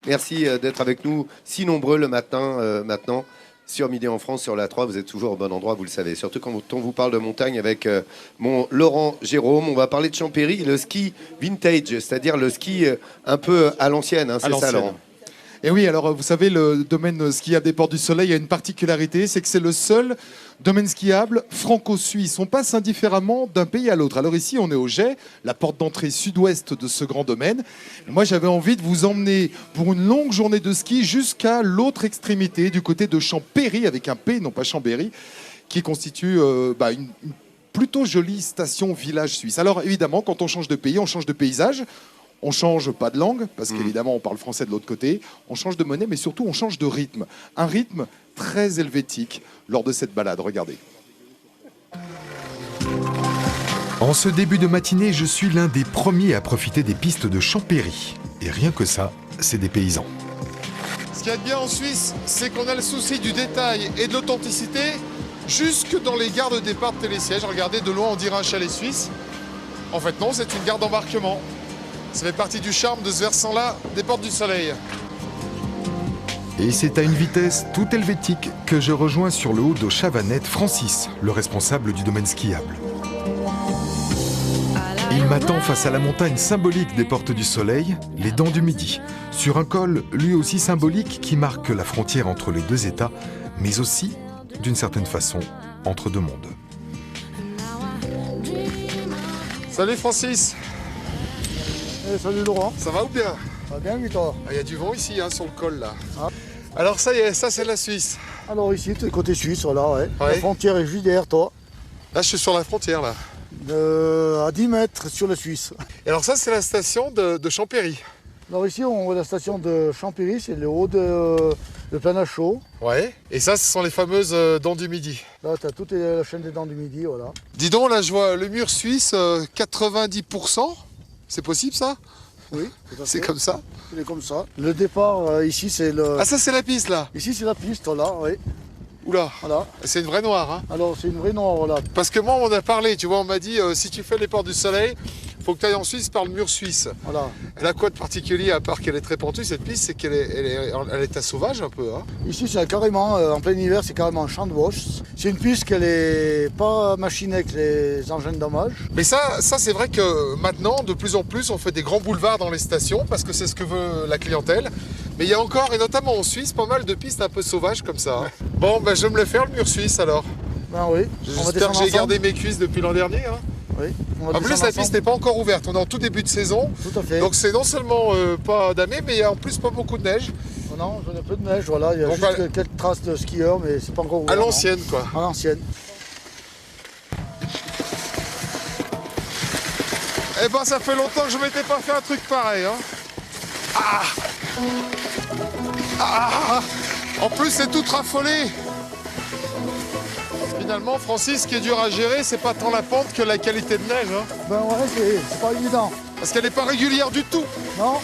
Merci d'être avec nous, si nombreux le matin maintenant. Sur Midi en France, sur la 3, vous êtes toujours au bon endroit, vous le savez. Surtout quand on vous parle de montagne avec mon Laurent Jérôme. On va parler de Champéry, le ski vintage, c'est-à-dire le ski un peu à l'ancienne, hein, c'est ça, Laurent? Et oui, alors vous savez, le domaine skiable des Portes du Soleil a une particularité, c'est que c'est le seul domaine skiable franco-suisse. On passe indifféremment d'un pays à l'autre. Alors ici, on est au Jet, la porte d'entrée sud-ouest de ce grand domaine. Moi, j'avais envie de vous emmener pour une longue journée de ski jusqu'à l'autre extrémité, du côté de Champéry, avec un P, non pas Chambéry, qui constitue une plutôt jolie station village suisse. Alors évidemment, quand on change de pays, on change de paysage. On change pas de langue, parce qu'évidemment on parle français de l'autre côté, on change de monnaie, mais surtout on change de rythme. Un rythme très helvétique lors de cette balade, regardez. En ce début de matinée, je suis l'un des premiers à profiter des pistes de Champéry. Et rien que ça, c'est des paysans. Ce qu'il y a de bien en Suisse, c'est qu'on a le souci du détail et de l'authenticité, jusque dans les gares de départ de télésièges. Regardez, de loin on dirait un chalet suisse. En fait non, c'est une gare d'embarquement. Ça fait partie du charme de ce versant-là des Portes du Soleil. Et c'est à une vitesse toute helvétique que je rejoins sur le haut de Chavanette Francis, le responsable du domaine skiable. Il m'attend face à la montagne symbolique des Portes du Soleil, les Dents du Midi, sur un col lui aussi symbolique qui marque la frontière entre les deux États, mais aussi, d'une certaine façon, entre deux mondes. Salut Francis. Salut Laurent. Ça va ou bien? Ça va bien, oui, toi? Il y a du vent ici, hein, sur le col là. Ah. Alors ça y est, ça c'est la Suisse. Alors ici, tu es côté suisse, voilà, ouais. Ouais. La frontière est juste derrière toi. Là je suis sur la frontière là. À 10 mètres sur la Suisse. Et alors ça c'est la station de Champéry. Alors ici, on voit la station de Champéry, c'est le haut de Planachot. Ouais. Et ça, ce sont les fameuses Dents du Midi. Là, tu as toute la chaîne des Dents du Midi, voilà. Dis donc, là je vois le mur suisse, 90%. C'est possible ça? Oui, tout à C'est fait. comme ça? Il est comme ça. Le départ, ici, c'est le... Ah ça c'est la piste là? Ici, c'est la piste, là, oui. Oula, Voilà. c'est une vraie noire hein? Alors, c'est une vraie noire, voilà. Parce que moi on a parlé, tu vois, on m'a dit si tu fais les Portes du Soleil, faut que tu ailles en Suisse par le mur suisse. Voilà. Elle a quoi de particulier, à part qu'elle est très pentue cette piste, c'est qu'elle est à sauvage un peu hein? Ici, c'est carrément, en plein hiver, c'est carrément un champ de bosse. C'est une piste qu'elle est pas machinée avec les engins de dommage. Mais ça c'est vrai que maintenant, de plus en plus, on fait des grands boulevards dans les stations parce que c'est ce que veut la clientèle. Mais il y a encore, et notamment en Suisse, pas mal de pistes un peu sauvages comme ça. Hein. Bon, ben, je vais me le faire le mur suisse alors. Ben oui. J'espère que j'ai gardé mes cuisses depuis l'an dernier. Hein. Oui. En plus, la piste n'est pas encore ouverte. On est en tout début de saison. Tout à fait. Donc c'est non seulement pas damé, mais il y a en plus pas beaucoup de neige. Non, j'en ai peu de neige, voilà. Il y a Donc, juste quelques traces de skieurs, mais c'est pas encore ouvert. À l'ancienne, quoi. À l'ancienne. Eh ben, ça fait longtemps que je m'étais pas fait un truc pareil. Hein. Ah ah. En plus, c'est tout raffolé. Finalement, Francis, ce qui est dur à gérer, c'est pas tant la pente que la qualité de neige. Hein. Ben ouais, c'est pas évident. Parce qu'elle n'est pas régulière du tout. Non.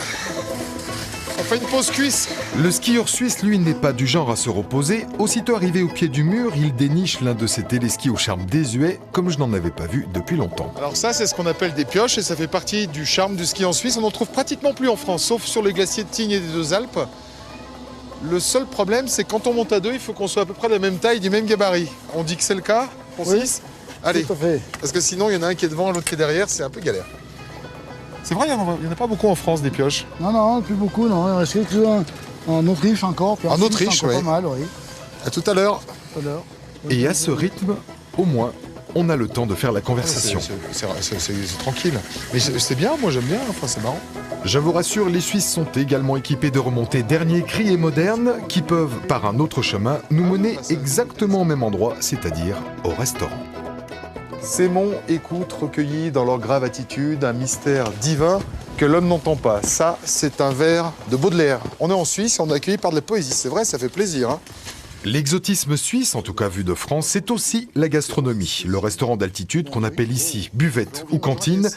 On fait une pause cuisse. Le skieur suisse, lui, n'est pas du genre à se reposer. Aussitôt arrivé au pied du mur, il déniche l'un de ces téléskis au charme désuet, comme je n'en avais pas vu depuis longtemps. Alors ça, c'est ce qu'on appelle des pioches et ça fait partie du charme du ski en Suisse. On n'en trouve pratiquement plus en France, sauf sur les glaciers de Tignes et des Deux Alpes. Le seul problème, c'est quand on monte à deux, il faut qu'on soit à peu près de la même taille, du même gabarit. On dit que c'est le cas, Francis? Oui, allez, tout à fait. parce que sinon, il y en a un qui est devant, l'autre qui est derrière, c'est un peu galère. C'est vrai, il n'y en a pas beaucoup en France, des pioches. Non, plus beaucoup, non. Il en reste quelques-uns en Autriche encore. Puis En Suisse, Autriche, encore oui. pas mal, oui. À tout à l'heure. Tout à l'heure. Et à ce rythme, au moins, on a le temps de faire la conversation. C'est tranquille. Mais c'est bien, moi j'aime bien, enfin c'est marrant. Je vous rassure, les Suisses sont également équipés de remontées dernier cri et modernes qui peuvent, par un autre chemin, nous mener exactement au même endroit, c'est-à-dire au restaurant. Ces monts écoutent, recueillis dans leur grave attitude, un mystère divin que l'homme n'entend pas. Ça, c'est un vers de Baudelaire. On est en Suisse et on est accueilli par de la poésie. C'est vrai, ça fait plaisir. Hein. L'exotisme suisse, en tout cas vu de France, c'est aussi la gastronomie. Le restaurant d'altitude, qu'on appelle ici buvette ou cantine,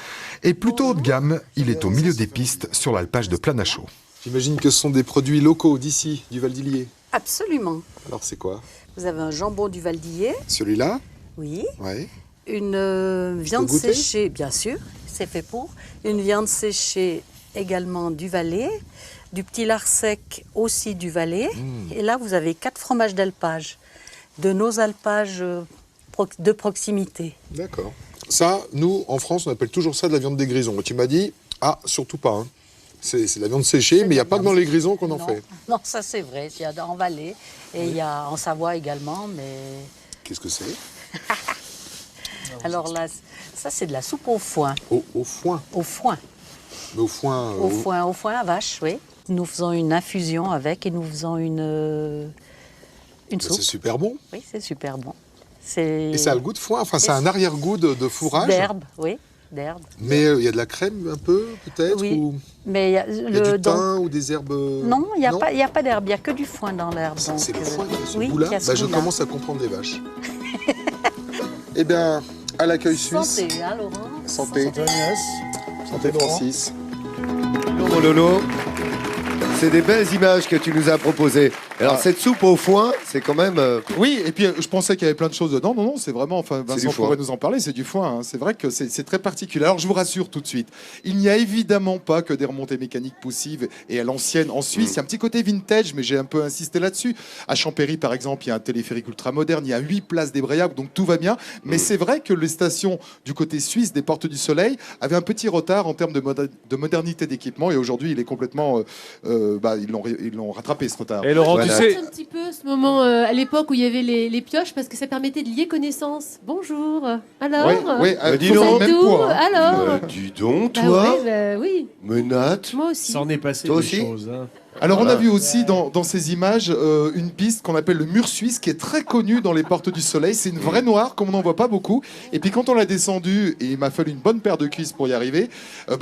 est plutôt haut de gamme. Il est au milieu des pistes sur l'alpage de Planachot. J'imagine que ce sont des produits locaux d'ici, du Val d'Illier. Absolument. Alors c'est quoi? Vous avez un jambon du Val d'Illier. Celui-là? Oui. Ouais. Une viande goûter séchée, bien sûr, c'est fait pour. Une viande séchée également du Valais, du petit lard sec aussi du Valais. Et là, vous avez 4 fromages d'alpage, de nos alpages de proximité. D'accord. Ça, nous, en France, on appelle toujours ça de la viande des grisons. Et tu m'as dit, ah, surtout pas. Hein. C'est de la viande séchée, mais il n'y a pas que dans les grisons qu'on en fait. Non, ça c'est vrai. Il y a en Valais et il y a en Savoie également. Mais Qu'est-ce que c'est? alors là, ça c'est de la soupe au foin. Au foin. Au foin. Mais au foin. Au foin à vache, oui. Nous faisons une infusion avec et nous faisons une C'est soupe. super bon. Oui, c'est super bon. Et ça a le goût de foin. Enfin, ça a un arrière-goût de fourrage. D'herbe, oui, d'herbe. Mais il y a de la crème un peu, peut-être. Oui. Ou Mais il y a il y a du donc- thym ou des herbes. Non, il n'y a pas d'herbe, il n'y a que du foin dans l'herbe. donc, C'est le foin qui a ce oui, goût-là. qui a ce Bah, je goût-là. commence à comprendre les vaches. Eh bien, à l'accueil suisse. Santé, hein, Laurent. Santé. Santé Francis. Non, mon Lolo, c'est des belles images que tu nous as proposées. Alors, cette soupe au foin, c'est quand même... Oui, et puis je pensais qu'il y avait plein de choses dedans. Non, non, c'est vraiment, enfin, C'est Vincent du foin. pourrait nous en parler, c'est du foin. Hein. C'est vrai que c'est très particulier. Alors je vous rassure tout de suite, il n'y a évidemment pas que des remontées mécaniques poussives et à l'ancienne en Suisse. Il y a un petit côté vintage, mais j'ai un peu insisté là-dessus. À Champéry, par exemple, il y a un téléphérique ultra moderne, il y a 8 places débrayables, donc tout va bien. Mais c'est vrai que les stations du côté suisse des Portes du Soleil avaient un petit retard en termes de modernité d'équipement, et aujourd'hui, il est complètement, ils l'ont rattrapé ce retard. Et Laurent, Voilà. tu sais, Un petit peu ce moment à l'époque où il y avait les pioches parce que ça permettait de lier connaissances. Bonjour. Alors Oui, dis faut donc. faire Vous le êtes même où poids. Hein. Alors dis donc, Bah toi, ouais, bah oui, Menate. moi aussi. ça en est passé Toi des aussi choses. Hein. Alors on a Voilà. vu aussi dans ces images une piste qu'on appelle le mur suisse qui est très connue dans les Portes du Soleil. C'est une vraie noire comme on n'en voit pas beaucoup. Et puis quand on l'a descendue, et il m'a fallu une bonne paire de cuisses pour y arriver,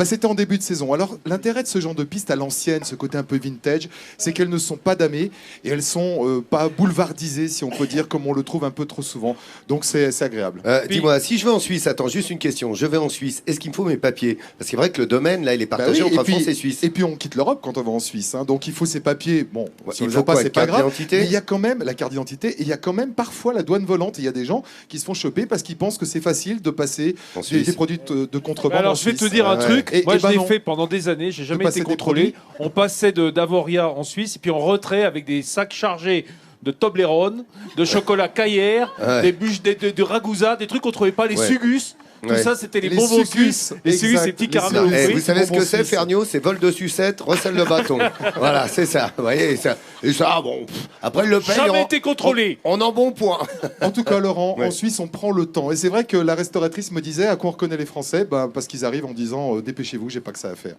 c'était en début de saison. Alors l'intérêt de ce genre de piste à l'ancienne, ce côté un peu vintage, c'est qu'elles ne sont pas damées et elles sont pas boulevardisées, si on peut dire, comme on le trouve un peu trop souvent. Donc c'est agréable. Dis-moi, si je vais en Suisse, attends, juste une question. Je vais en Suisse, est-ce qu'il me faut mes papiers? Parce que c'est vrai que le domaine, là, il est Bah partagé oui, entre France et Suisse. Et puis on quitte l'Europe quand on va en Suisse. Hein. Donc il faut ses papiers. Bon, Ouais, si on il les faut a pas, quoi, c'est pas carte grave. d'identité Mais il y a quand même la carte d'identité et il y a quand même parfois la douane volante. Il y a des gens qui se font choper parce qu'ils pensent que c'est facile de passer En des Suisse. produits de contrebande. Alors, en je vais te Suisse. dire un Ouais. truc. Et- Moi, et je bah l'ai non. fait pendant des années. J'ai jamais passer été des contrôlé. produits. On passait d'Avoria en Suisse, et puis en retrait avec des sacs chargés de Toblerone, de chocolat Caillère, Ouais. des bûches, de ragouzat, des trucs qu'on trouvait pas, les Ouais. sugus. Tout Ouais. ça, c'était les Les bonbons sucus, suisses. Les sucus, exact. ces petits Les caramels. sucus. aux Eh, fruits. vous savez ce que bonbons c'est, suisses. Ferniaud? C'est vol de sucette, recèle le bâton. Voilà, c'est ça. Vous voyez, ça. Et ça, bon, après, il le paye. Jamais été contrôlé. On en bon point. En tout cas, Laurent, Ouais. en Suisse, on prend le temps. Et c'est vrai que la restauratrice me disait à quoi on reconnaît les Français, parce qu'ils arrivent en disant dépêchez-vous, j'ai pas que ça à faire.